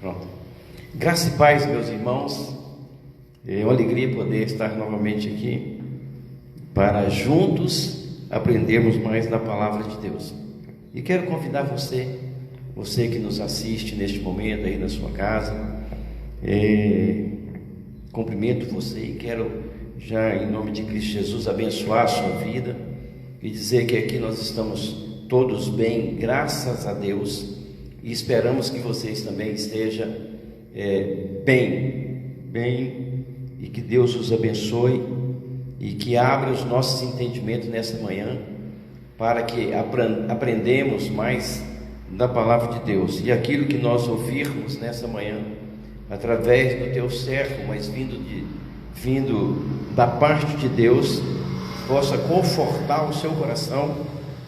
Pronto. Graça e paz, meus irmãos. É uma alegria poder estar novamente aqui para juntos aprendermos mais da palavra de Deus. E quero convidar você que nos assiste neste momento aí na sua casa. Cumprimento você e quero já em nome de Cristo Jesus abençoar a sua vida e dizer que aqui nós estamos todos bem, graças a Deus, e esperamos que vocês também estejam bem, e que Deus os abençoe e que abra os nossos entendimentos nessa manhã para que aprendemos mais da palavra de Deus, e aquilo que nós ouvirmos nessa manhã através do teu servo, mas vindo da parte de Deus, possa confortar o seu coração,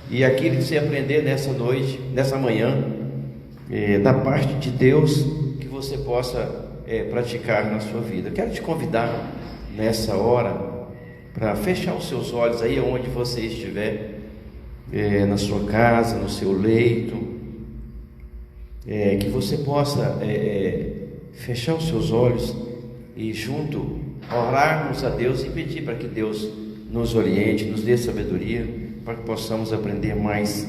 e aquilo que você aprender nessa noite, nessa manhã, da parte de Deus, que você possa praticar na sua vida. Quero te convidar nessa hora para fechar os seus olhos aí onde você estiver, na sua casa, no seu leito, que você possa fechar os seus olhos e junto orarmos a Deus e pedir para que Deus nos oriente, nos dê sabedoria, para que possamos aprender mais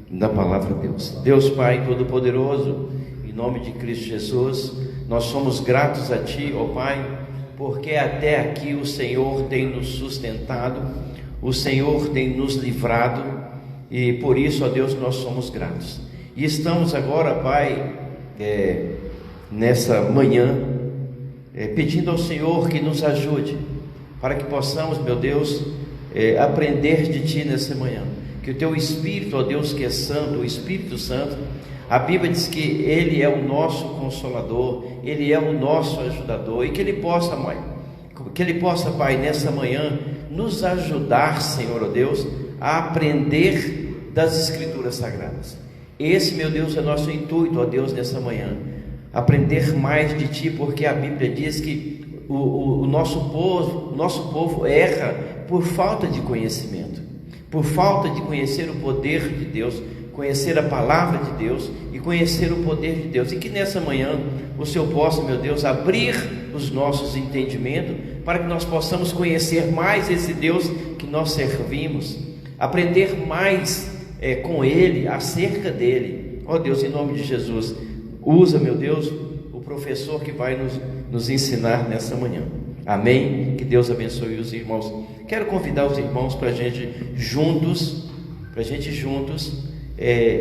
da palavra de Deus. Deus Pai Todo-Poderoso, em nome de Cristo Jesus, nós somos gratos a Ti, ó Pai, porque até aqui o Senhor tem nos sustentado, o Senhor tem nos livrado, e por isso, ó Deus, nós somos gratos. E estamos agora, Pai, nessa manhã, pedindo ao Senhor que nos ajude, para que possamos, meu Deus, aprender de Ti nessa manhã. Que o Teu Espírito, ó Deus, que é santo, o Espírito Santo, a Bíblia diz que Ele é o nosso Consolador, Ele é o nosso ajudador, e que Ele possa, Pai, nessa manhã, nos ajudar, Senhor, ó Deus, a aprender das Escrituras Sagradas. Esse, meu Deus, é nosso intuito, ó Deus, nessa manhã, aprender mais de Ti, porque a Bíblia diz que o nosso povo erra por falta de conhecimento, por falta de conhecer o poder de Deus, conhecer a palavra de Deus e conhecer o poder de Deus. E que nessa manhã o Senhor possa, meu Deus, abrir os nossos entendimentos para que nós possamos conhecer mais esse Deus que nós servimos, aprender mais com Ele, acerca dEle. Ó Deus, em nome de Jesus, usa, meu Deus, o professor que vai nos ensinar nessa manhã. Amém? Que Deus abençoe os irmãos. Quero convidar os irmãos para a gente juntos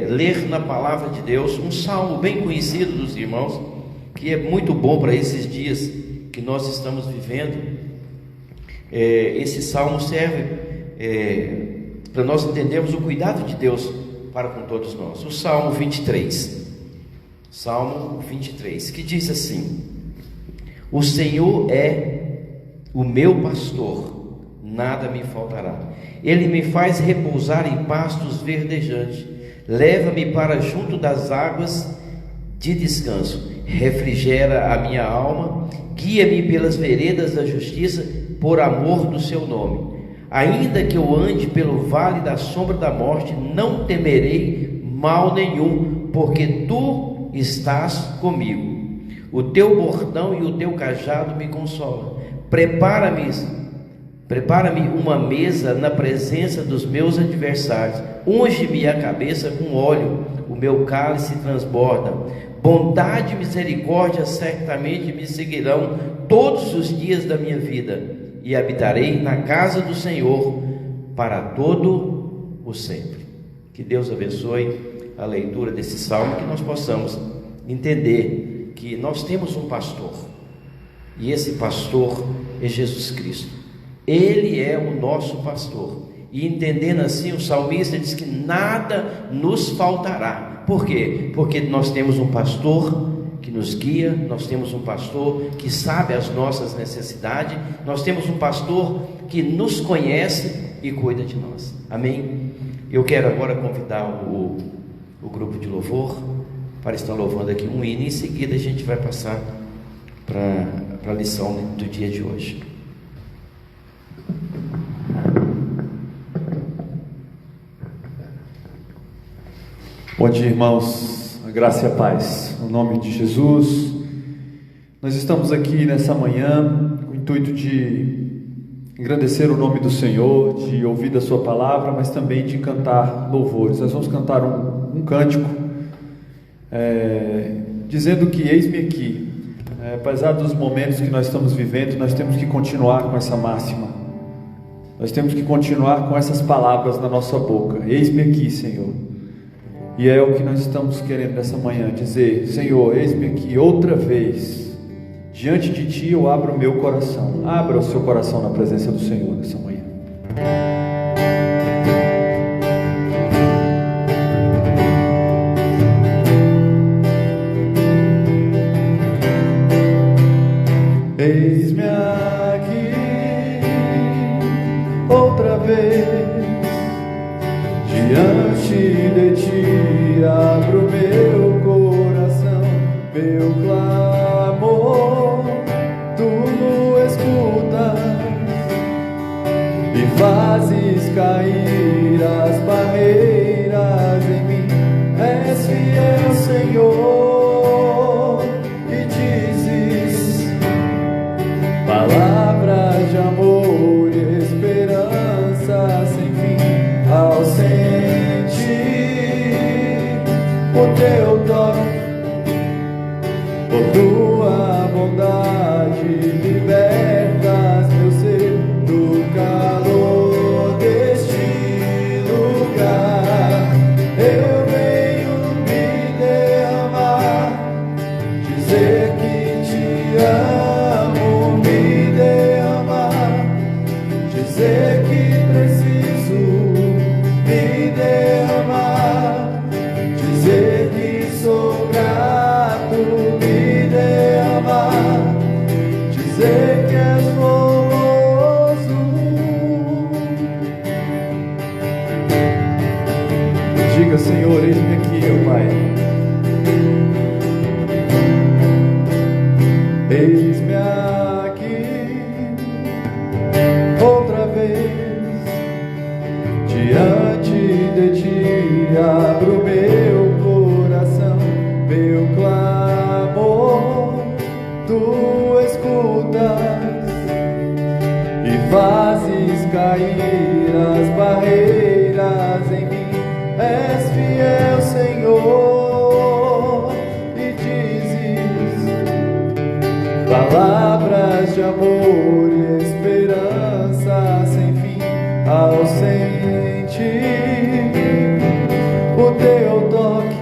ler na palavra de Deus um salmo bem conhecido dos irmãos, que é muito bom para esses dias que nós estamos vivendo. Esse salmo serve para nós entendermos o cuidado de Deus para com todos nós. O Salmo 23, que diz assim: o Senhor é o meu pastor, nada me faltará. Ele me faz repousar em pastos verdejantes, leva-me para junto das águas de descanso, refrigera a minha alma, guia-me pelas veredas da justiça, por amor do seu nome. Ainda que eu ande pelo vale da sombra da morte, não temerei mal nenhum, porque tu estás comigo. O teu bordão e o teu cajado me consolam. Prepara-me uma mesa na presença dos meus adversários. Unge-me a cabeça com óleo, o meu cálice transborda. Bondade e misericórdia certamente me seguirão todos os dias da minha vida, e habitarei na casa do Senhor para todo o sempre. Que Deus abençoe a leitura desse salmo, que nós possamos entender que nós temos um pastor, e esse pastor é Jesus Cristo. Ele é o nosso pastor, e entendendo assim, o salmista diz que nada nos faltará. Por quê? Porque nós temos um pastor que nos guia, nós temos um pastor que sabe as nossas necessidades, nós temos um pastor que nos conhece e cuida de nós. Amém? Eu quero agora convidar o grupo de louvor para estar louvando aqui um hino, e em seguida a gente vai passar para a lição do dia de hoje. Bom dia, irmãos, a A graça e a paz, no nome de Jesus. Nós estamos aqui nessa manhã com o intuito de engrandecer o nome do Senhor, de ouvir da sua palavra, mas também de cantar louvores. Nós vamos cantar um cântico, dizendo que eis-me aqui. Apesar dos momentos que nós estamos vivendo, nós temos que continuar com essa máxima. Nós temos que continuar com essas palavras na nossa boca. Eis-me aqui, Senhor. E é o que nós estamos querendo nessa manhã, dizer: Senhor, eis-me aqui outra vez. Diante de Ti eu abro o meu coração. Abra o seu coração na presença do Senhor nessa manhã. Eis-me aqui outra vez, diante de Ti abro meu coração, meu clamor Tu escutas e fazes cair as barreiras em mim. És fiel, Senhor, e dizes palavras de amor e esperança sem fim. Ao sentir o Teu toque, por Tua bondade libertas meu ser do calor deste lugar. Eu venho me derramar, dizer que Te amo, me derramar, dizer que preciso me derramar, dizer que sou grato, me derramar, dizer que és formoso. Diga: Senhor, eis-me aqui, meu Pai. Eis-me aqui outra vez, diante de Ti abro meu coração, meu clamor Tu escutas e fazes cair as barreiras em mim. És fiel, Senhor, e dizes palavras de amor e esperança sem fim. Ao sentir o Teu toque,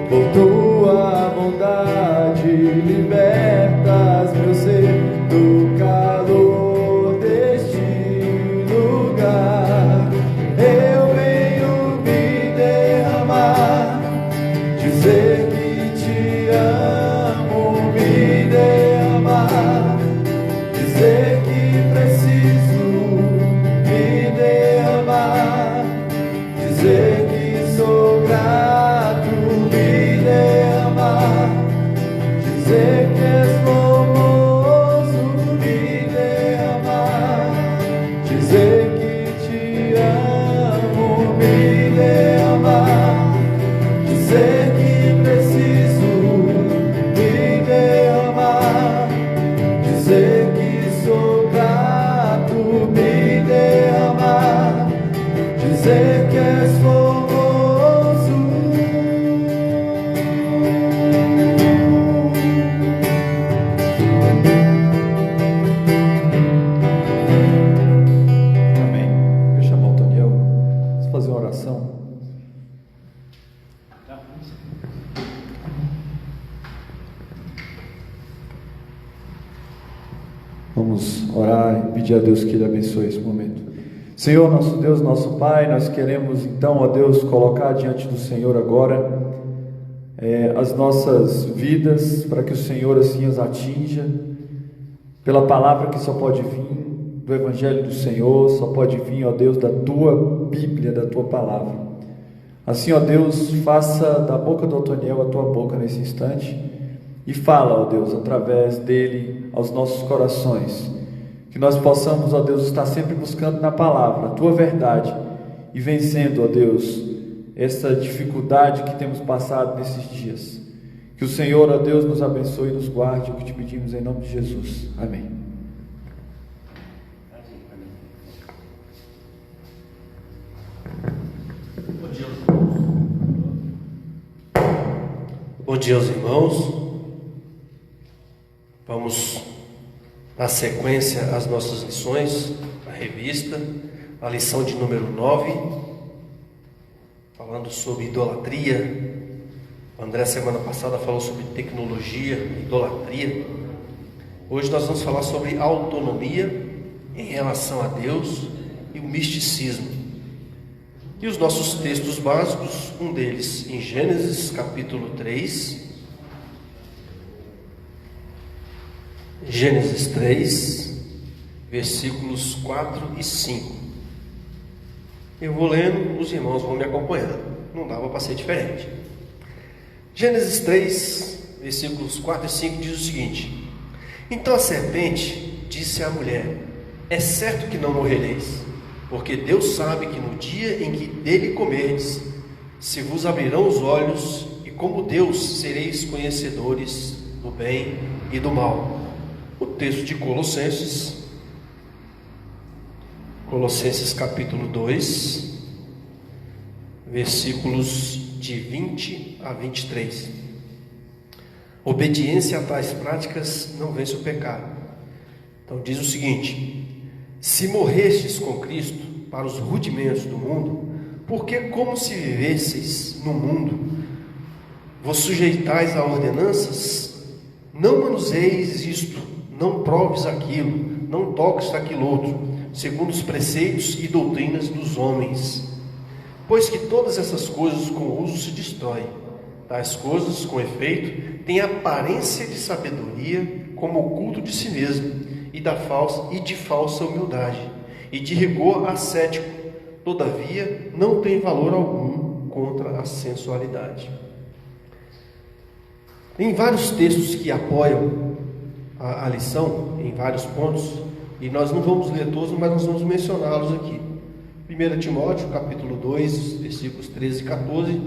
por Tua bondade libertas meu ser do calor deste lugar. Eu venho me derramar, dizer que Te amo, me derramar, dizer que preciso me derramar, dizer que sou grato, me derramar, dizer que és formoso, me derramar, dizer que Te amo, me derramar, dizer que preciso me derramar, dizer que sou grato, me derramar, dizer que és formoso. Amém. Eu chamar o Toniel. Vamos fazer uma oração. Vamos orar e pedir a Deus que Ele abençoe esse momento. Senhor, nosso Deus, nosso Pai, nós queremos então, ó Deus, colocar diante do Senhor agora as nossas vidas, para que o Senhor assim as atinja, pela palavra que só pode vir do Evangelho do Senhor, só pode vir, ó Deus, da Tua Bíblia, da Tua palavra. Assim, ó Deus, faça da boca do Otoniel a Tua boca nesse instante, e fala, ó Deus, através dele aos nossos corações, que nós possamos, ó Deus, estar sempre buscando na palavra a Tua verdade, e vencendo, ó Deus, essa dificuldade que temos passado nesses dias. Que o Senhor, ó Deus, nos abençoe e nos guarde, é o que te pedimos em nome de Jesus. Amém. Bom dia aos irmãos. Vamos dar sequência às nossas lições, a revista, a lição de número 9, falando sobre idolatria. O André semana passada falou sobre tecnologia, idolatria. Hoje nós vamos falar sobre autonomia em relação a Deus e o misticismo. E os nossos textos básicos, um deles em Gênesis capítulo 3. Gênesis 3, versículos 4 e 5. Eu vou lendo, os irmãos vão me acompanhando. Não dava para ser diferente. Gênesis 3, versículos 4 e 5 diz o seguinte: Então a serpente disse à mulher: É certo que não morrereis, porque Deus sabe que no dia em que dele comerdes, se vos abrirão os olhos, e como Deus sereis conhecedores do bem e do mal. O texto de Colossenses capítulo 2, versículos de 20 a 23. Obediência a tais práticas não vence o pecado. Então diz o seguinte: Se morrestes com Cristo para os rudimentos do mundo, porque como se vivesseis no mundo, vos sujeitais a ordenanças, não manuseis isto, não proves aquilo, não toques aquilo outro, segundo os preceitos e doutrinas dos homens. Pois que todas essas coisas com uso se destroem. Tais coisas, com efeito, têm aparência de sabedoria, como o culto de si mesmo, e de falsa humildade, e de rigor ascético. Todavia, não tem valor algum contra a sensualidade. Tem vários textos que apoiam a lição, em vários pontos, e nós não vamos ler todos, mas nós vamos mencioná-los aqui. 1 Timóteo, capítulo 2, versículos 13 e 14,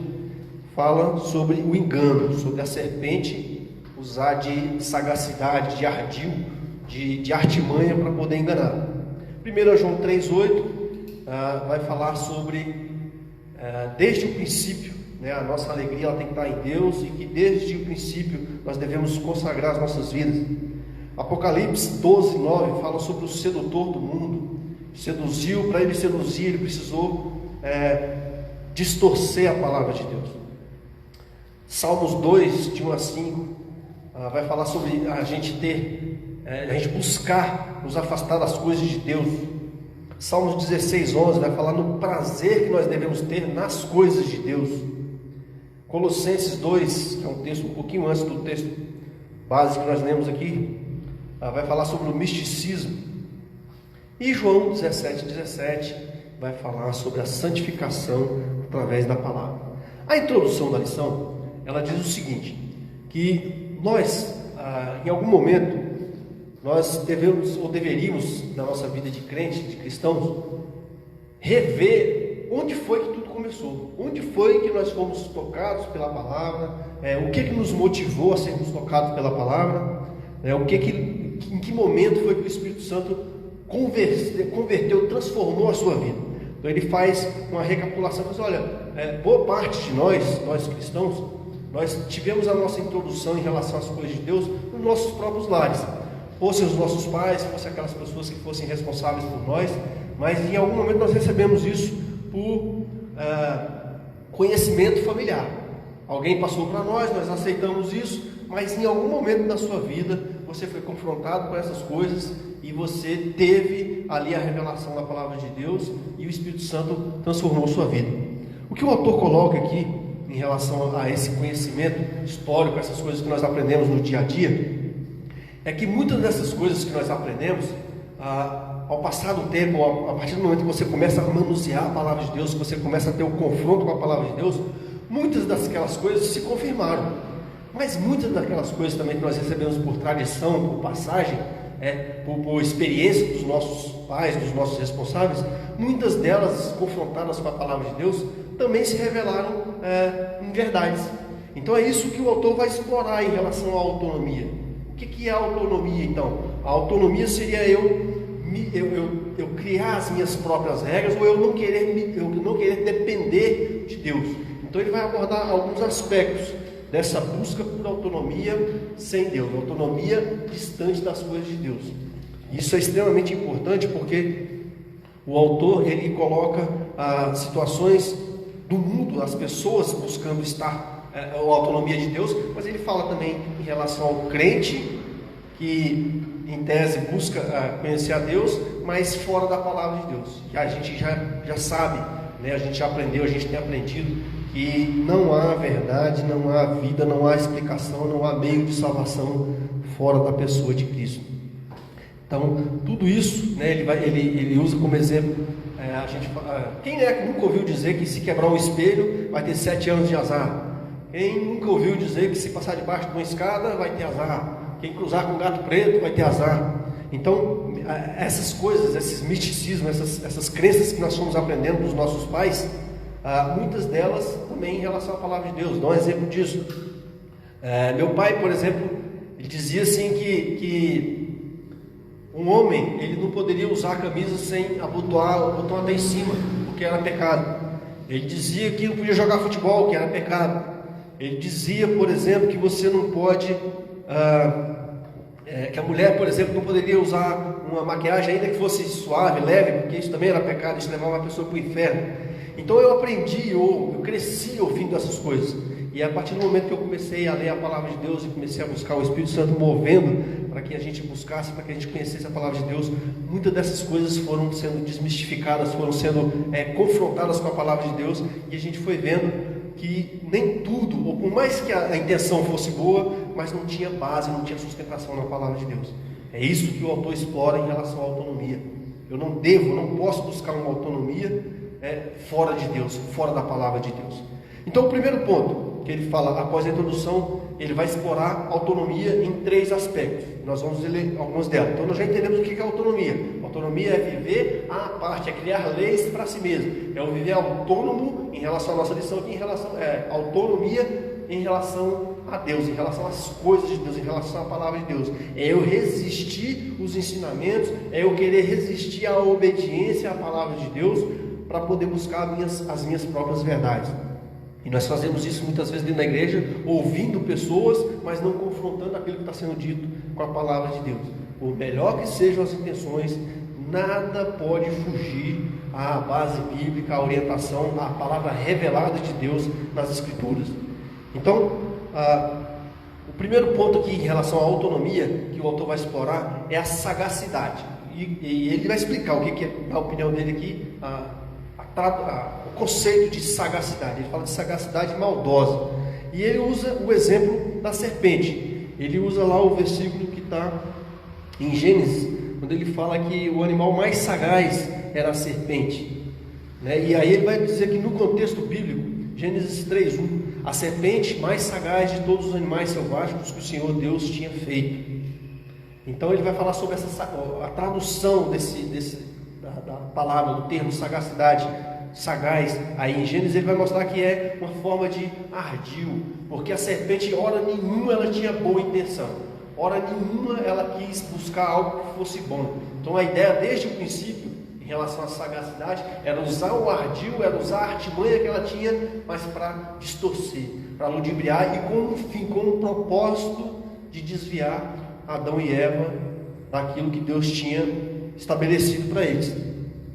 fala sobre o engano, sobre a serpente usar de sagacidade, de ardil, de artimanha para poder enganar. 1 João 3,8 vai falar sobre, desde o princípio, né, a nossa alegria ela tem que estar em Deus, e que desde o princípio nós devemos consagrar as nossas vidas. Apocalipse 12:9 fala sobre o sedutor do mundo. Seduziu, para ele seduzir, ele precisou distorcer a palavra de Deus. Salmos 2, de 1 a 5, vai falar sobre a gente buscar nos afastar das coisas de Deus. Salmos 16:11 vai falar no prazer que nós devemos ter nas coisas de Deus. Colossenses 2, que é um texto um pouquinho antes do texto básico que nós lemos aqui, vai falar sobre o misticismo. E João 17:17 vai falar sobre a santificação através da palavra. A introdução da lição, ela diz o seguinte, que nós, em algum momento, nós devemos ou deveríamos, na nossa vida de crente, de cristãos, rever onde foi que tudo começou, onde foi que nós fomos tocados pela palavra, o que nos motivou a sermos tocados pela palavra, em que momento foi que o Espírito Santo converteu, transformou a sua vida. Então ele faz uma recapitulação, diz: olha, boa parte de nós cristãos, nós tivemos a nossa introdução em relação às coisas de Deus nos nossos próprios lares, fossem os nossos pais, fossem aquelas pessoas que fossem responsáveis por nós, mas em algum momento nós recebemos isso por conhecimento familiar. Alguém passou para nós aceitamos isso, mas em algum momento da sua vida você foi confrontado com essas coisas e você teve ali a revelação da palavra de Deus e o Espírito Santo transformou sua vida. O que o autor coloca aqui em relação a esse conhecimento histórico, essas coisas que nós aprendemos no dia a dia, é que muitas dessas coisas que nós aprendemos, ao passar do tempo, a partir do momento que você começa a manusear a palavra de Deus, que você começa a ter o confronto com a palavra de Deus, muitas daquelas coisas se confirmaram. Mas muitas daquelas coisas também que nós recebemos por tradição, por passagem, por experiência dos nossos pais, dos nossos responsáveis, muitas delas confrontadas com a palavra de Deus, também se revelaram em verdades. Então é isso que o autor vai explorar em relação à autonomia. O que é a autonomia, então? A autonomia seria eu criar as minhas próprias regras, ou eu não querer depender de Deus. Então ele vai abordar alguns aspectos dessa busca por autonomia sem Deus, autonomia distante das coisas de Deus. Isso é extremamente importante porque o autor ele coloca situações do mundo, as pessoas buscando estar a autonomia de Deus, mas ele fala também em relação ao crente que em tese busca conhecer a Deus, mas fora da palavra de Deus. E a gente já sabe, né? A gente já aprendeu, a gente tem aprendido que não há verdade, não há vida, não há explicação, não há meio de salvação fora da pessoa de Cristo. Então, tudo isso, né, ele usa como exemplo. Quem nunca ouviu dizer que se quebrar um espelho vai ter 7 anos de azar? Quem nunca ouviu dizer que se passar debaixo de uma escada vai ter azar? Quem cruzar com um gato preto vai ter azar. Então, essas coisas, esses misticismos, essas crenças que nós fomos aprendendo dos nossos pais, muitas delas também em relação à palavra de Deus. Dá um exemplo disso. Meu pai, por exemplo, ele dizia assim que um homem ele não poderia usar a camisa sem abotoar o botão até em cima, porque era pecado. Ele dizia que não podia jogar futebol, que era pecado. Ele dizia, por exemplo, que você não pode... que a mulher, por exemplo, não poderia usar uma maquiagem ainda que fosse suave, leve, porque isso também era pecado, isso levava a pessoa para o inferno. Então eu aprendi, eu cresci ouvindo essas coisas, e a partir do momento que eu comecei a ler a palavra de Deus e comecei a buscar o Espírito Santo movendo para que a gente buscasse, para que a gente conhecesse a palavra de Deus, muitas dessas coisas foram sendo desmistificadas, foram sendo confrontadas com a palavra de Deus, e a gente foi vendo que nem tudo, ou por mais que a intenção fosse boa, mas não tinha base, não tinha sustentação na palavra de Deus. É isso que o autor explora em relação à autonomia. Eu não posso buscar uma autonomia fora de Deus, fora da palavra de Deus. Então o primeiro ponto que ele fala após a introdução, ele vai explorar autonomia em 3 aspectos. Nós vamos ler alguns delas. Então nós já entendemos o que é autonomia. Autonomia é viver à parte, é criar leis para si mesmo. É o viver autônomo em relação à nossa lição aqui, autonomia em relação a Deus, em relação às coisas de Deus, em relação à palavra de Deus. É eu resistir os ensinamentos, é eu querer resistir à obediência à palavra de Deus para poder buscar as minhas próprias verdades. E nós fazemos isso muitas vezes dentro da igreja, ouvindo pessoas, mas não confrontando aquilo que está sendo dito com a palavra de Deus. Por melhor que sejam as intenções, nada pode fugir à base bíblica, à orientação, à palavra revelada de Deus nas Escrituras. Então, o primeiro ponto aqui em relação à autonomia que o autor vai explorar é a sagacidade. E ele vai explicar o que é, na opinião dele aqui, o conceito de sagacidade. Ele fala de sagacidade maldosa. E ele usa o exemplo da serpente. Ele usa lá o versículo que está em Gênesis, quando ele fala que o animal mais sagaz era a serpente. E aí ele vai dizer que no contexto bíblico, Gênesis 3:1, a serpente mais sagaz de todos os animais selváticos que o Senhor Deus tinha feito. Então ele vai falar sobre a tradução da palavra, do termo sagacidade, sagaz. Aí em Gênesis ele vai mostrar que é uma forma de ardil, porque a serpente, hora nenhuma ela tinha boa intenção, hora nenhuma ela quis buscar algo que fosse bom. Então a ideia desde o princípio, em relação à sagacidade, era usar o ardil, era usar a artimanha que ela tinha, mas para distorcer, para ludibriar e com um fim, com um propósito de desviar Adão e Eva daquilo que Deus tinha estabelecido para eles.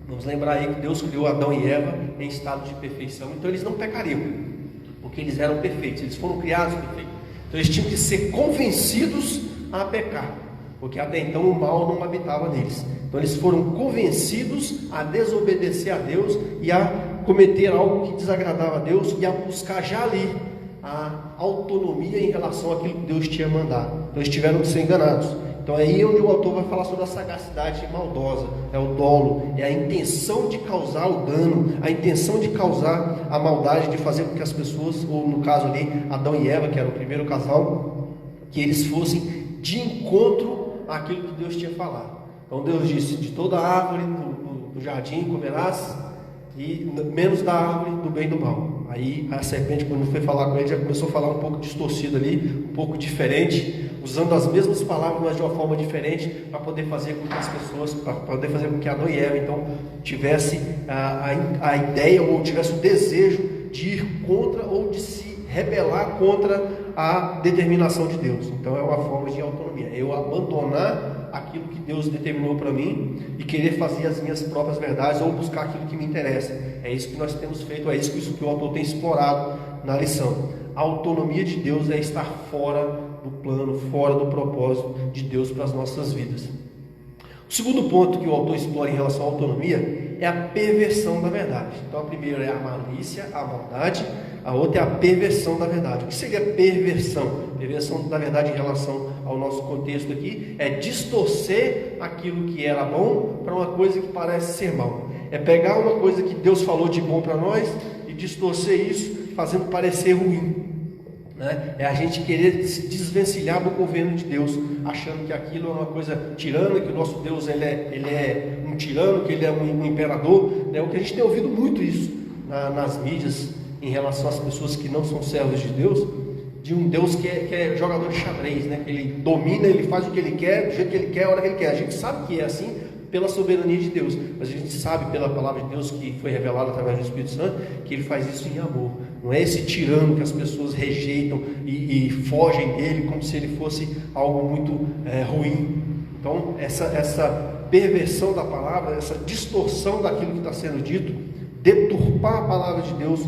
Vamos lembrar aí que Deus criou Adão e Eva em estado de perfeição, então eles não pecariam, porque eles eram perfeitos, eles foram criados perfeitos. Então eles tinham que ser convencidos a pecar, porque até então o mal não habitava neles. Então eles foram convencidos a desobedecer a Deus e a cometer algo que desagradava a Deus e a buscar já ali a autonomia em relação àquilo que Deus tinha mandado. Então eles tiveram que ser enganados. Então é aí onde o autor vai falar sobre a sagacidade maldosa, é o dolo, é a intenção de causar o dano, a intenção de causar a maldade, de fazer com que as pessoas, ou no caso ali, Adão e Eva, que era o primeiro casal, que eles fossem de encontro àquilo que Deus tinha falado. Então Deus disse, de toda árvore do jardim comerás, e menos da árvore do bem e do mal. Aí a serpente, quando foi falar com ele, já começou a falar um pouco distorcido ali, um pouco diferente, usando as mesmas palavras, mas de uma forma diferente, para poder fazer com que as pessoas, para poder fazer com que Adão e Eva então tivesse a ideia ou tivesse o desejo de ir contra ou de se rebelar contra a determinação de Deus. Então é uma forma de autonomia, eu abandonar aquilo que Deus determinou para mim e querer fazer as minhas próprias verdades ou buscar aquilo que me interessa. É isso que nós temos feito, é isso que o autor tem explorado na lição. A autonomia de Deus é estar fora do plano, fora do propósito de Deus para as nossas vidas. O segundo ponto que o autor explora em relação à autonomia é a perversão da verdade. Então a primeira é a malícia, a maldade, a outra é a perversão da verdade. O que seria perversão? Perversão da verdade em relação ao nosso contexto aqui é distorcer aquilo que era bom para uma coisa que parece ser mal. É pegar uma coisa que Deus falou de bom para nós e distorcer isso, fazendo parecer ruim. É a gente querer se desvencilhar do governo de Deus, achando que aquilo é uma coisa tirana, que o nosso Deus ele é um tirano, que ele é um imperador. O que a gente tem ouvido muito isso nas mídias em relação às pessoas que não são servos de Deus, de um Deus que é jogador de xadrez, que ele domina, ele faz o que ele quer, do jeito que ele quer, a hora que ele quer. A gente sabe que é assim pela soberania de Deus, mas a gente sabe pela palavra de Deus que foi revelada através do Espírito Santo, que ele faz isso em amor. Não é esse tirano que as pessoas rejeitam e fogem dele como se ele fosse algo muito ruim. Então essa perversão da palavra, essa distorção daquilo que está sendo dito, deturpar a palavra de Deus,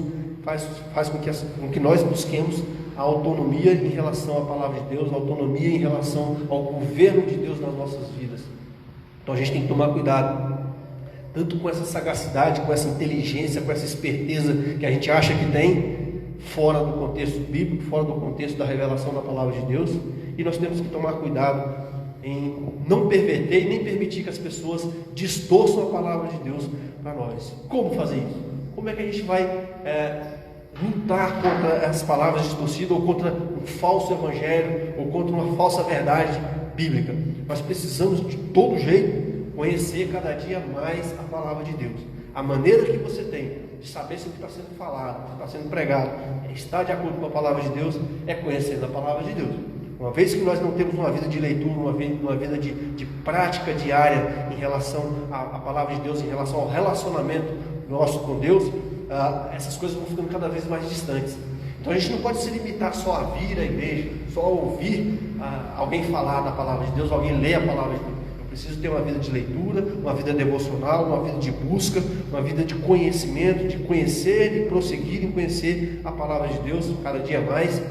faz com que nós busquemos a autonomia em relação à palavra de Deus, a autonomia em relação ao governo de Deus nas nossas vidas. Então a gente tem que tomar cuidado, tanto com essa sagacidade, com essa inteligência, com essa esperteza que a gente acha que tem, fora do contexto bíblico, fora do contexto da revelação da palavra de Deus, e nós temos que tomar cuidado em não perverter e nem permitir que as pessoas distorçam a palavra de Deus para nós. Como fazer isso? Como é que a gente vai lutar contra as palavras distorcidas, ou contra um falso evangelho, ou contra uma falsa verdade bíblica? Nós precisamos de todo jeito conhecer cada dia mais a palavra de Deus. A maneira que você tem de saber se o que está sendo falado, o que está sendo pregado, está de acordo com a palavra de Deus, é conhecendo a palavra de Deus. Uma vez que nós não temos uma vida de leitura, uma vida de prática diária em relação à palavra de Deus, em relação ao relacionamento nosso com Deus, essas coisas vão ficando cada vez mais distantes. Então a gente não pode se limitar só a vir à igreja, só a ouvir alguém falar da palavra de Deus, alguém ler a palavra de Deus. Eu preciso ter uma vida de leitura, uma vida devocional, uma vida de busca, uma vida de conhecimento, de conhecer e prosseguir em conhecer a palavra de Deus cada dia mais.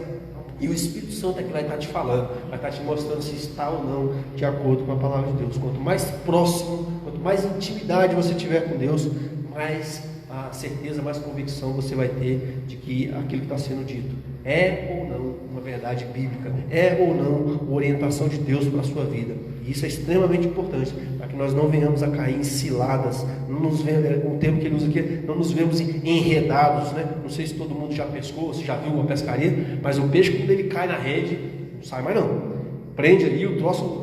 E o Espírito Santo é que vai estar te falando, vai estar te mostrando se está ou não de acordo com a palavra de Deus. Quanto mais próximo, quanto mais intimidade você tiver com Deus, mais certeza, mais convicção você vai ter de que aquilo que está sendo dito é ou não uma verdade bíblica, é ou não orientação de Deus para a sua vida. E isso é extremamente importante, para que nós não venhamos a cair em ciladas, um termo que ele usa aqui, não nos vemos enredados, Não sei se todo mundo já pescou, se já viu uma pescaria, mas o peixe, quando ele cai na rede, não sai mais não. Prende ali, o troço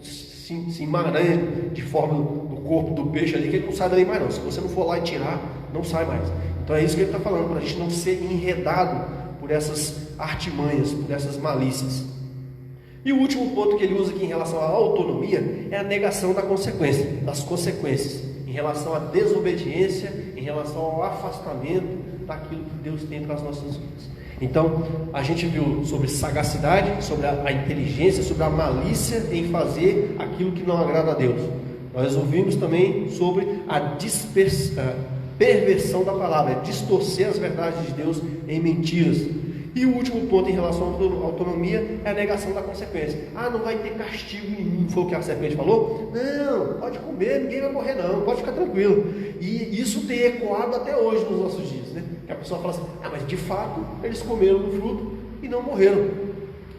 se emaranha de forma do corpo do peixe ali, que ele não sai dali mais não. Se você não for lá e tirar, não sai mais. Então é isso que ele está falando, para a gente não ser enredado por essas artimanhas, por essas malícias. E o último ponto que ele usa aqui em relação à autonomia é a negação das consequências, em relação à desobediência, em relação ao afastamento daquilo que Deus tem para as nossas vidas. Então, a gente viu sobre sagacidade, sobre a inteligência, sobre a malícia em fazer aquilo que não agrada a Deus. Nós ouvimos também sobre a perversão da palavra, distorcer as verdades de Deus em mentiras. E o último ponto em relação à autonomia é a negação da consequência. Não vai ter castigo nenhum, foi o que a serpente falou? Não, pode comer, ninguém vai morrer não, pode ficar tranquilo. E isso tem ecoado até hoje nos nossos dias, Que a pessoa fala assim, mas de fato eles comeram do fruto e não morreram.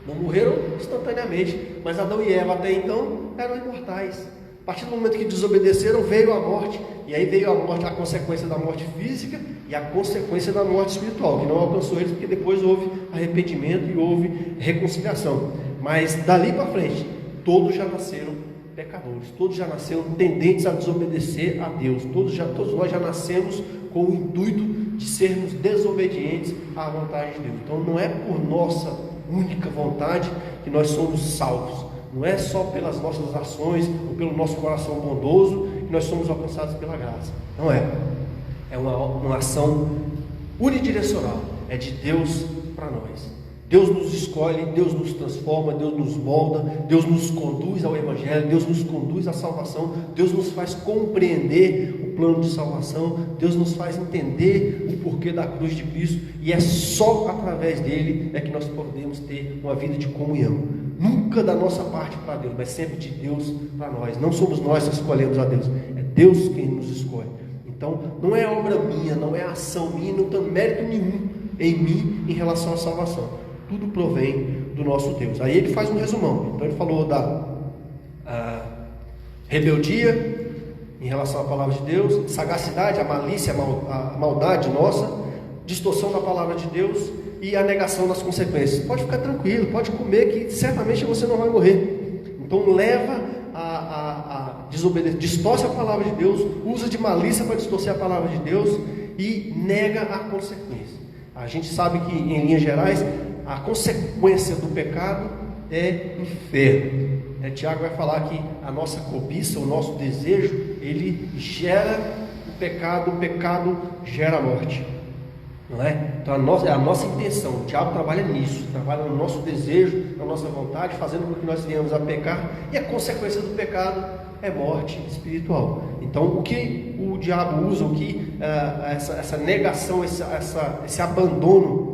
Não morreram instantaneamente, mas Adão e Eva até então eram imortais. A partir do momento que desobedeceram, veio a morte, e aí veio a morte, a consequência da morte física e a consequência da morte espiritual, que não alcançou eles, porque depois houve arrependimento e houve reconciliação. Mas dali para frente, todos já nasceram pecadores, todos já nasceram tendentes a desobedecer a Deus, todos nós já nascemos com o intuito de sermos desobedientes à vontade de Deus. Então não é por nossa única vontade que nós somos salvos. Não é só pelas nossas ações ou pelo nosso coração bondoso que nós somos alcançados pela graça. Não é. É uma ação unidirecional. É de Deus para nós. Deus nos escolhe, Deus nos transforma, Deus nos molda, Deus nos conduz ao Evangelho, Deus nos conduz à salvação, Deus nos faz compreender o plano de salvação, Deus nos faz entender o porquê da cruz de Cristo, e é só através dele é que nós podemos ter uma vida de comunhão. Nunca da nossa parte para Deus, mas sempre de Deus para nós. Não somos nós que escolhemos a Deus, é Deus quem nos escolhe. Então não é obra minha, não é ação minha, não tem mérito nenhum em mim em relação à salvação. Tudo provém do nosso Deus. Aí ele faz um resumão. Então ele falou da rebeldia em relação à palavra de Deus, sagacidade, a malícia, a maldade nossa, distorção da palavra de Deus e a negação das consequências. Pode ficar tranquilo, pode comer que certamente você não vai morrer. Então leva a desobedecer, distorce a palavra de Deus, usa de malícia para distorcer a palavra de Deus e nega a consequência. A gente sabe que, em linhas gerais, a consequência do pecado é inferno. Tiago vai falar que a nossa cobiça, o nosso desejo, ele gera o pecado gera a morte. Não é? Então é a nossa intenção. O diabo trabalha nisso, trabalha no nosso desejo, na nossa vontade, fazendo com que nós venhamos a pecar, e a consequência do pecado é morte espiritual. Então o que o diabo usa, o que essa negação, esse abandono,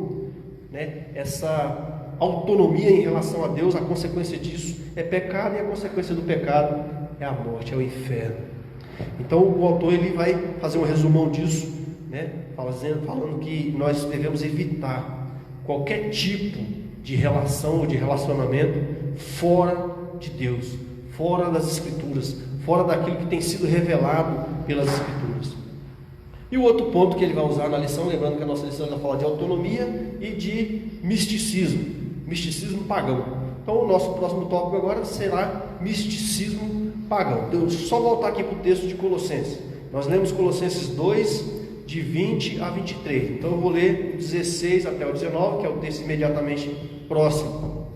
né, essa autonomia em relação a Deus, a consequência disso é pecado, e a consequência do pecado é a morte, é o inferno. Então o autor ele vai fazer um resumão disso, né, falando que nós devemos evitar qualquer tipo de relação ou de relacionamento fora de Deus, fora das Escrituras, fora daquilo que tem sido revelado pelas Escrituras. E o outro ponto que ele vai usar na lição, lembrando que a nossa lição vai falar de autonomia e de misticismo pagão. Então o nosso próximo tópico agora será misticismo pagão. Então, só voltar aqui para o texto de Colossenses. Nós lemos Colossenses 2, de 20 a 23. Então eu vou ler o 16 até o 19, que é o texto imediatamente próximo.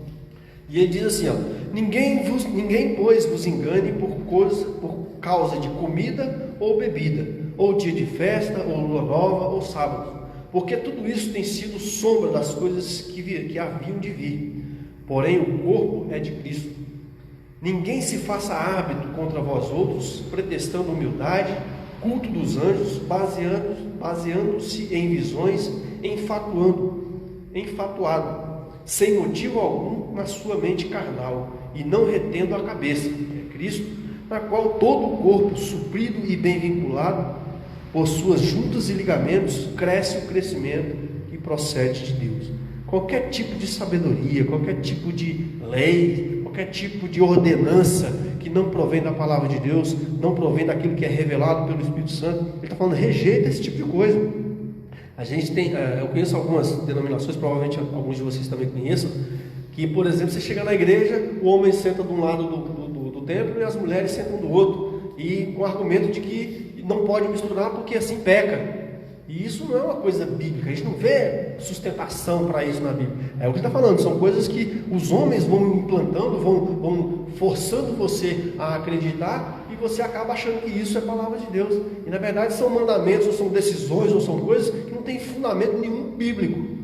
E ele diz assim, ninguém pois vos engane por causa de comida ou bebida, ou dia de festa, ou lua nova, ou sábado, porque tudo isso tem sido sombra das coisas que haviam de vir. Porém o corpo é de Cristo. Ninguém se faça árbitro contra vós outros, pretextando humildade, culto dos anjos, baseando-se em visões, enfatuado, sem motivo algum na sua mente carnal, e não retendo a cabeça, que é Cristo, na qual todo o corpo, suprido e bem vinculado, por suas juntas e ligamentos, cresce o crescimento que procede de Deus. Qualquer tipo de sabedoria, qualquer tipo de lei, qualquer tipo de ordenança que não provém da palavra de Deus, não provém daquilo que é revelado pelo Espírito Santo, ele está falando, rejeita esse tipo de coisa. A gente tem, eu conheço algumas denominações, provavelmente alguns de vocês também conheçam, que, por exemplo, você chega na igreja, o homem senta de um lado do templo e as mulheres sentam do outro, e com o argumento de que não pode misturar porque assim peca. E isso não é uma coisa bíblica, a gente não vê sustentação para isso na Bíblia. É o que está falando, são coisas que os homens vão implantando, vão forçando você a acreditar, e você acaba achando que isso é palavra de Deus. E na verdade são mandamentos, ou são decisões, ou são coisas que não tem fundamento nenhum bíblico.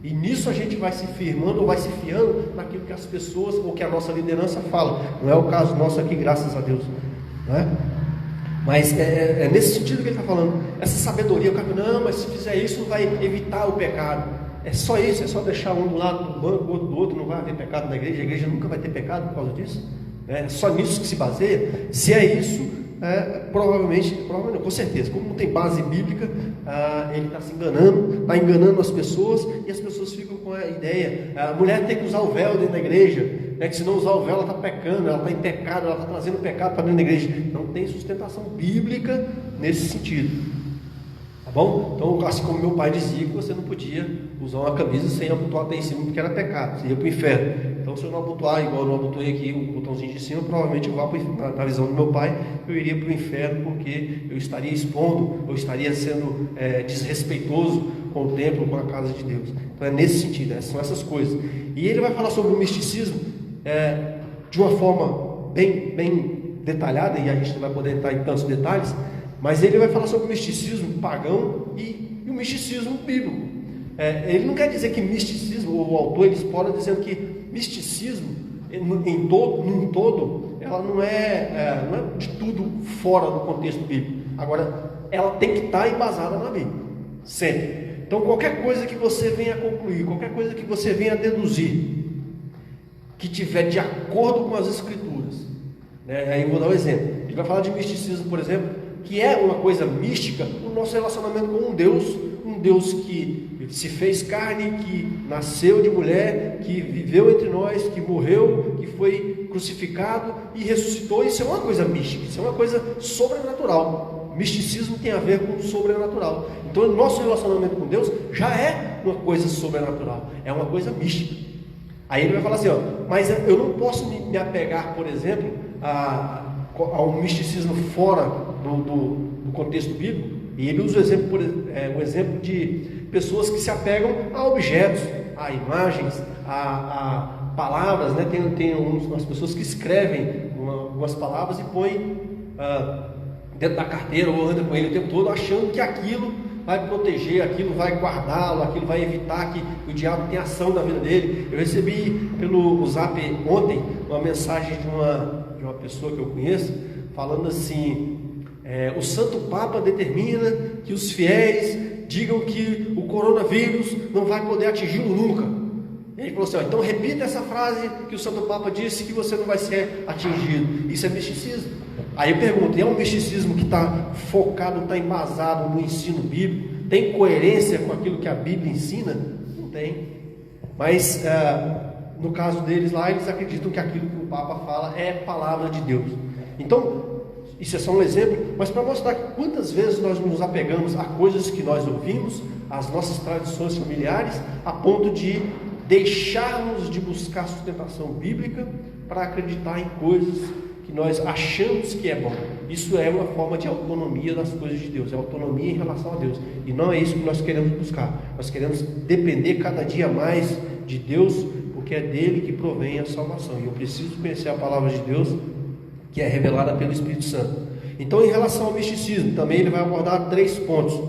E nisso a gente vai se firmando, ou vai se fiando naquilo que as pessoas, ou que a nossa liderança fala. Não é o caso nosso aqui, graças a Deus, não é? Mas é nesse sentido que ele está falando. Essa sabedoria, o cara, não, mas se fizer isso vai evitar o pecado. É só isso, é só deixar um do lado do banco, o outro do outro, não vai haver pecado na igreja, a igreja nunca vai ter pecado por causa disso. É só nisso que se baseia. Se é isso, provavelmente, com certeza, como não tem base bíblica, ele está se enganando, está enganando as pessoas, e as pessoas ficam com a ideia, a mulher tem que usar o véu dentro da igreja, que se não usar o véu ela está pecando, ela está em pecado, ela está trazendo pecado para dentro da igreja. Não tem sustentação bíblica nesse sentido, tá bom? Então, assim como meu pai dizia que você não podia usar uma camisa sem abotoar até em cima porque era pecado, você ia para o inferno. Então, se eu não abotoar igual eu não abotoei aqui o botãozinho de cima, provavelmente eu vá na visão do meu pai, eu iria para o inferno, porque eu estaria expondo, eu estaria sendo desrespeitoso com o templo, com a casa de Deus. Então é nesse sentido, são essas coisas. E ele vai falar sobre o misticismo de uma forma bem detalhada, e a gente não vai poder entrar em tantos detalhes, mas ele vai falar sobre o misticismo pagão e o misticismo bíblico. Ele não quer dizer que misticismo, o autor ele explora dizendo que misticismo em todo, ela não é de tudo fora do contexto bíblico. Agora, ela tem que estar embasada na Bíblia, sempre. Então, qualquer coisa que você venha a concluir, qualquer coisa que você venha a deduzir, que tiver de acordo com as Escrituras, aí eu vou dar um exemplo. Ele vai falar de misticismo, por exemplo, que é uma coisa mística, o nosso relacionamento com um Deus que se fez carne, que nasceu de mulher, que viveu entre nós, que morreu, que foi crucificado e ressuscitou. Isso é uma coisa mística, isso é uma coisa sobrenatural. Misticismo tem a ver com o sobrenatural. Então, o nosso relacionamento com Deus já é uma coisa sobrenatural, é uma coisa mística. Aí ele vai falar assim, mas eu não posso me apegar, por exemplo, a um misticismo fora do contexto bíblico. E ele usa o exemplo de pessoas que se apegam a objetos, a imagens, a palavras, né? Tem umas pessoas que escrevem algumas palavras e põem dentro da carteira ou anda com ele o tempo todo, achando que aquilo vai proteger, aquilo vai guardá-lo, aquilo vai evitar que o diabo tenha ação na vida dele. Eu recebi pelo Zap ontem uma mensagem de uma pessoa que eu conheço, falando assim: o Santo Papa determina que os fiéis digam que o coronavírus não vai poder atingi-lo nunca. Ele falou assim: então repita essa frase que o Santo Papa disse, que você não vai ser atingido. Isso é misticismo. Aí eu pergunto: é um misticismo que está focado, está embasado no ensino bíblico? Tem coerência com aquilo que a Bíblia ensina? Não tem. Mas no caso deles lá, eles acreditam que aquilo que o Papa fala é palavra de Deus. Então, isso é só um exemplo, mas para mostrar que quantas vezes nós nos apegamos a coisas que nós ouvimos, às nossas tradições familiares, a ponto de deixarmos de buscar sustentação bíblica para acreditar em coisas que nós achamos que é bom. Isso é uma forma de autonomia das coisas de Deus, é autonomia em relação a Deus, e não é isso que nós queremos buscar. Nós queremos depender cada dia mais de Deus, porque é dele que provém a salvação, e eu preciso conhecer a palavra de Deus, que é revelada pelo Espírito Santo. Então, em relação ao misticismo, também ele vai abordar 3 pontos.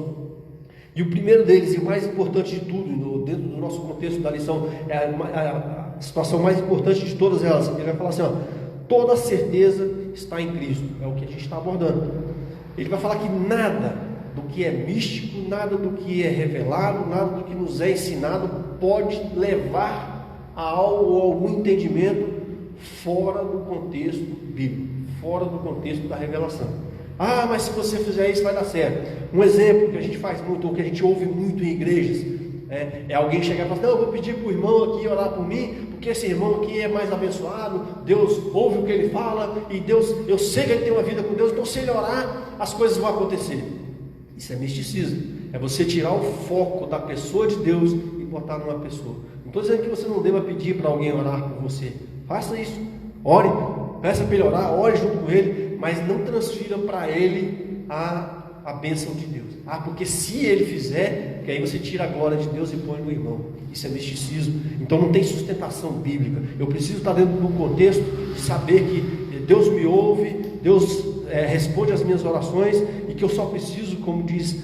E o primeiro deles, e o mais importante de tudo, dentro do nosso contexto da lição, é a situação mais importante de todas elas. Ele vai falar assim: toda certeza está em Cristo. É o que a gente está abordando. Ele vai falar que nada do que é místico, nada do que é revelado, nada do que nos é ensinado pode levar a algo ou algum entendimento fora do contexto bíblico, fora do contexto da revelação. Mas se você fizer isso vai dar certo. Um exemplo que a gente faz muito, ou que a gente ouve muito em igrejas, é alguém chegar e falar assim: não, eu vou pedir para o irmão aqui orar por mim, porque esse irmão aqui é mais abençoado, Deus ouve o que ele fala, e Deus, eu sei que ele tem uma vida com Deus, então se ele orar, as coisas vão acontecer. Isso é misticismo, é você tirar o foco da pessoa de Deus e botar numa pessoa. Não estou dizendo que você não deva pedir para alguém orar por você, faça isso, ore, peça para ele orar, ore junto com ele, mas não transfira para ele a bênção de Deus. Porque se ele fizer, que aí você tira a glória de Deus e põe no irmão. Isso é misticismo. Então não tem sustentação bíblica. Eu preciso estar dentro do contexto de saber que Deus me ouve, Deus responde às minhas orações, e que eu só preciso, como diz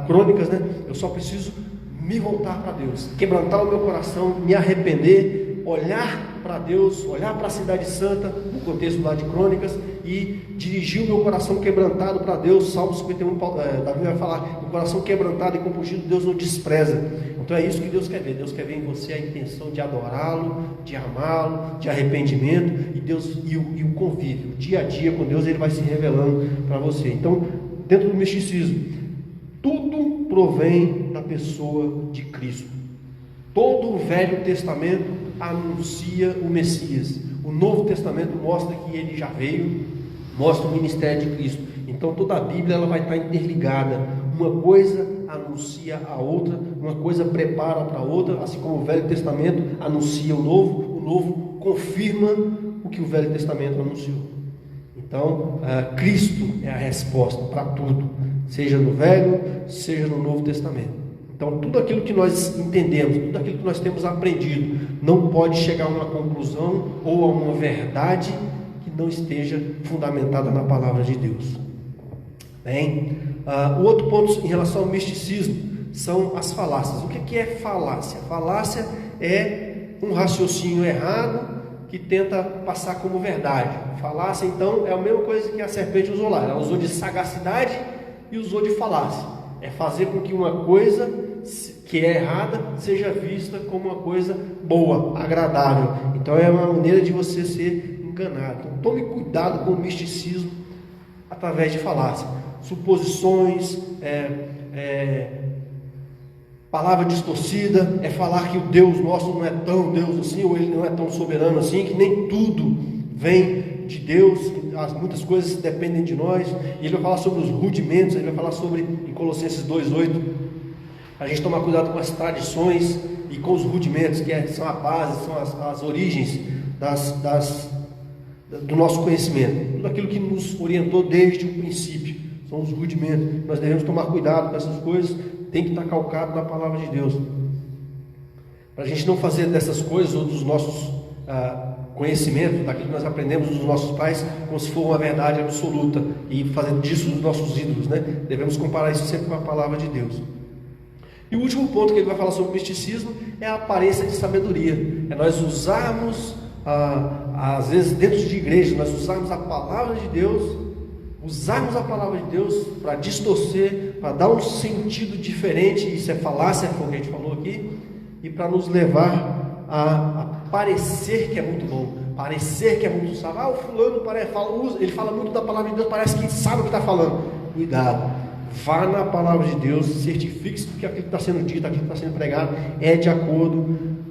Crônicas, né? Eu só preciso me voltar para Deus, quebrantar o meu coração, me arrepender, olhar para Deus, olhar para a cidade santa, no contexto lá de Crônicas, e dirigir o meu coração quebrantado para Deus. Salmo 51, Davi vai falar: o coração quebrantado e compungido Deus não despreza. Então é isso que Deus quer ver. Deus quer ver em você a intenção de adorá-lo, de amá-lo, de arrependimento, e o convívio, o dia a dia com Deus, ele vai se revelando para você. Então, dentro do misticismo, tudo provém da pessoa de Cristo. Todo o Velho Testamento anuncia o Messias. O Novo Testamento mostra que ele já veio, mostra o ministério de Cristo. Então toda a Bíblia ela vai estar interligada. Uma coisa anuncia a outra, uma coisa prepara para a outra, assim como o Velho Testamento anuncia o Novo confirma o que o Velho Testamento anunciou. Então, Cristo é a resposta para tudo, seja no Velho, seja no Novo Testamento. Então, tudo aquilo que nós entendemos, tudo aquilo que nós temos aprendido, não pode chegar a uma conclusão ou a uma verdade que não esteja fundamentada na palavra de Deus. Bem, o outro ponto em relação ao misticismo são as falácias. O que é falácia? Falácia é um raciocínio errado que tenta passar como verdade. Falácia, então, é a mesma coisa que a serpente usou lá. Ela usou de sagacidade e usou de falácia. É fazer com que uma coisa que é errada seja vista como uma coisa boa, agradável. Então é uma maneira de você ser enganado. Então tome cuidado com o misticismo através de falácia. Suposições, palavra distorcida, é falar que o Deus nosso não é tão Deus assim, ou Ele não é tão soberano assim, que nem tudo vem de Deus, muitas coisas dependem de nós. E ele vai falar sobre os rudimentos, ele vai falar sobre, em Colossenses 2,8, a gente tomar cuidado com as tradições e com os rudimentos, que são a base, são as origens do nosso conhecimento. Tudo aquilo que nos orientou desde o princípio são os rudimentos. Nós devemos tomar cuidado com essas coisas, tem que estar calcado na palavra de Deus, para a gente não fazer dessas coisas ou dos nossos conhecimentos, daquilo que nós aprendemos dos nossos pais, como se for uma verdade absoluta e fazer disso os nossos ídolos, né? Devemos comparar isso sempre com a palavra de Deus. E o último ponto que ele vai falar sobre o misticismo é a aparência de sabedoria. É nós usarmos, às vezes dentro de igreja, nós usarmos a palavra de Deus, para distorcer, para dar um sentido diferente. Isso é falácia, foi o que a gente falou aqui, e para nos levar a parecer que é muito bom, parecer que é muito sábio. O fulano ele fala muito da palavra de Deus, parece que sabe o que está falando. Cuidado, vá na palavra de Deus, certifique-se que aquilo que está sendo dito, aquilo que está sendo pregado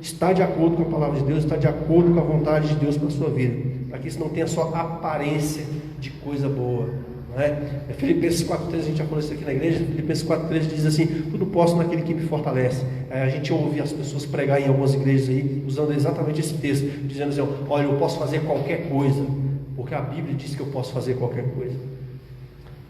está de acordo com a palavra de Deus, está de acordo com a vontade de Deus para a sua vida, para que isso não tenha só aparência de coisa boa, não é? Filipenses 4,13, a gente já falou isso aqui na igreja. Filipenses 4,13 diz assim: tudo posso naquele que me fortalece. A gente ouve as pessoas pregar em algumas igrejas aí, usando exatamente esse texto, dizendo assim: olha, eu posso fazer qualquer coisa, porque a Bíblia diz que eu posso fazer qualquer coisa.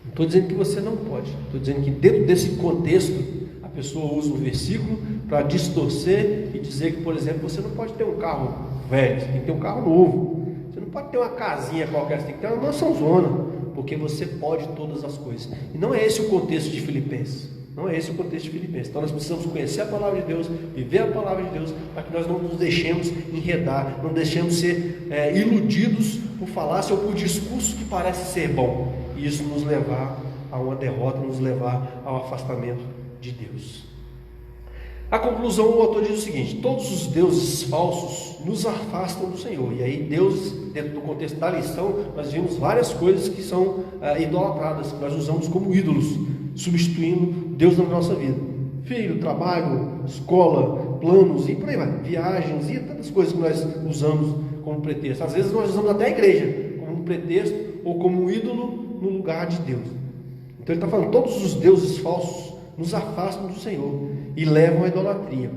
Não estou dizendo que você não pode, estou dizendo que dentro desse contexto a pessoa usa um versículo para distorcer e dizer que, por exemplo, você não pode ter um carro velho, você tem que ter um carro novo. Você não pode ter uma casinha qualquer, você tem que ter uma mansãozona, porque você pode todas as coisas. E não é esse o contexto de Filipenses. Não é esse o contexto de Filipenses. Então nós precisamos conhecer a palavra de Deus, viver a palavra de Deus, para que nós não nos deixemos enredar, não deixemos ser iludidos por falácia ou por discurso que parece ser bom, e isso nos levar a uma derrota, nos levar ao afastamento de Deus. A conclusão, o autor diz o seguinte: todos os deuses falsos nos afastam do Senhor. E aí deuses, dentro do contexto da lição, nós vimos várias coisas que são idolatradas, que nós usamos como ídolos, substituindo Deus na nossa vida. Filho, trabalho, escola, planos e por aí vai, viagens e tantas coisas que nós usamos como pretexto. Às vezes nós usamos até a igreja como um pretexto ou como um ídolo no lugar de Deus. Então ele está falando: todos os deuses falsos nos afastam do Senhor e levam à idolatria.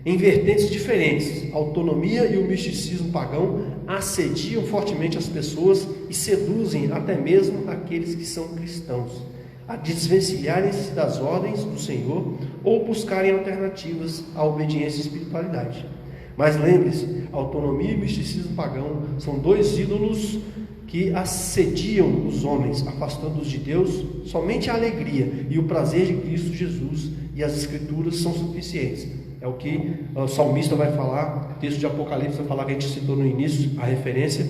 Em vertentes diferentes, a autonomia e o misticismo pagão assediam fortemente as pessoas e seduzem até mesmo aqueles que são cristãos a desvencilharem-se das ordens do Senhor ou buscarem alternativas à obediência e espiritualidade. Mas lembre-se, autonomia e misticismo pagão são dois ídolos que assediam os homens, afastando-os de Deus. Somente a alegria e o prazer de Cristo Jesus e as Escrituras são suficientes. É o que o salmista vai falar, o texto de Apocalipse vai falar, que a gente citou no início, a referência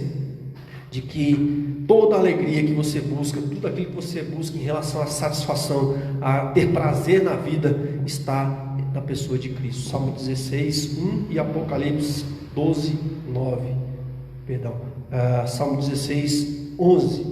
de que toda a alegria que você busca, tudo aquilo que você busca em relação à satisfação, a ter prazer na vida, está na pessoa de Cristo. Salmo 16, 1 e Apocalipse 12, 9. Perdão. Salmo 16, 11.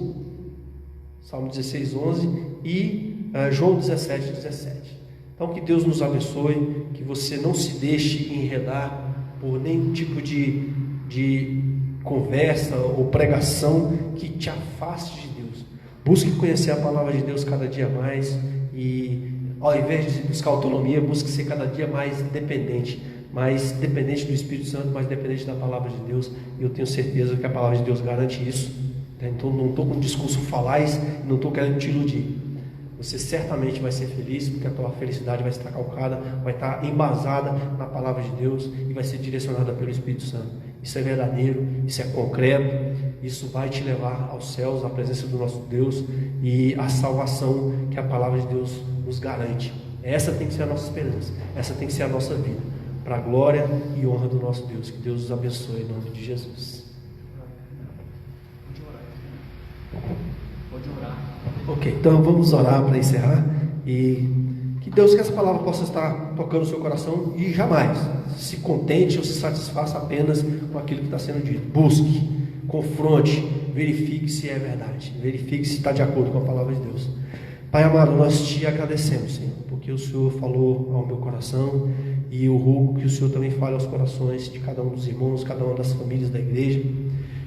Salmo 16, 11 e João 17, 17. Então que Deus nos abençoe, que você não se deixe enredar por nenhum tipo de conversa ou pregação que te afaste de Deus. Busque conhecer a palavra de Deus cada dia mais e, ao invés de buscar autonomia, busque ser cada dia mais independente mais dependente do Espírito Santo, mais dependente da palavra de Deus. E eu tenho certeza que a palavra de Deus garante isso. Então não estou com um discurso falaz, não estou querendo te iludir. Você certamente vai ser feliz, porque a tua felicidade vai estar calcada, vai estar embasada na palavra de Deus e vai ser direcionada pelo Espírito Santo. Isso é verdadeiro, isso é concreto, isso vai te levar aos céus, à presença do nosso Deus e à salvação que a palavra de Deus nos garante. Essa tem que ser a nossa esperança, essa tem que ser a nossa vida, para a glória e honra do nosso Deus. Que Deus os abençoe em nome de Jesus. Pode orar. Ok, então vamos orar para encerrar e que Deus, que essa palavra possa estar tocando o seu coração e jamais se contente ou se satisfaça apenas com aquilo que está sendo dito. Busque, confronte, verifique se é verdade, verifique se está de acordo com a palavra de Deus. Pai amado, nós te agradecemos, Senhor, porque o Senhor falou ao meu coração e eu rogo que o Senhor também fale aos corações de cada um dos irmãos, cada uma das famílias da igreja,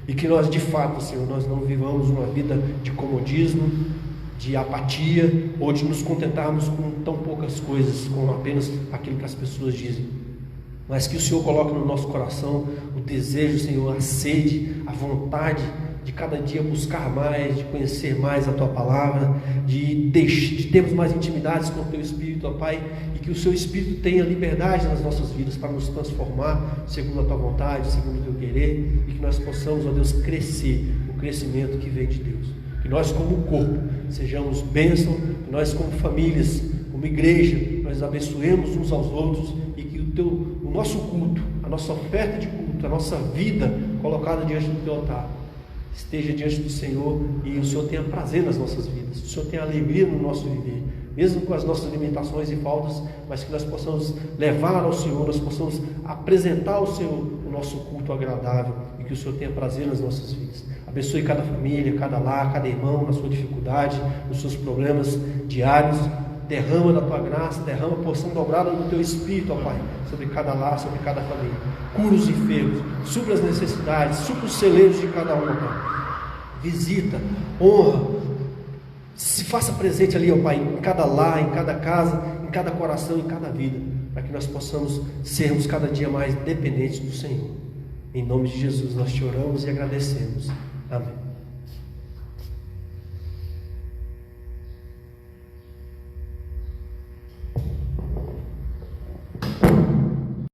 e que nós de fato, Senhor, nós não vivamos uma vida de comodismo, de apatia, ou de nos contentarmos com tão poucas coisas, com apenas aquilo que as pessoas dizem, mas que o Senhor coloque no nosso coração o desejo, Senhor, a sede, a vontade de cada dia buscar mais, de conhecer mais a Tua Palavra, de termos mais intimidades com o Teu Espírito, ó Pai, e que o Seu Espírito tenha liberdade nas nossas vidas para nos transformar segundo a Tua vontade, segundo o Teu querer, e que nós possamos, ó Deus, crescer, o crescimento que vem de Deus. Que nós como corpo sejamos bênção, que nós como famílias, como igreja, nós abençoemos uns aos outros e que o nosso culto, a nossa oferta de culto, a nossa vida colocada diante do Teu altar esteja diante do Senhor e o Senhor tenha prazer nas nossas vidas, o Senhor tenha alegria no nosso viver, mesmo com as nossas limitações e faltas, mas que nós possamos levar ao Senhor, nós possamos apresentar ao Senhor o nosso culto agradável e que o Senhor tenha prazer nas nossas vidas. Abençoe cada família, cada lar, cada irmão na sua dificuldade, nos seus problemas diários. Derrama da Tua graça, derrama a porção dobrada do Teu Espírito, ó Pai, sobre cada lar, sobre cada família. Cura os enfermos, supra as necessidades, supra os celeiros de cada um, ó Pai. Visita, honra, se faça presente ali, ó Pai, em cada lar, em cada casa, em cada coração, em cada vida, para que nós possamos sermos cada dia mais dependentes do Senhor. Em nome de Jesus nós te oramos e agradecemos. Amém.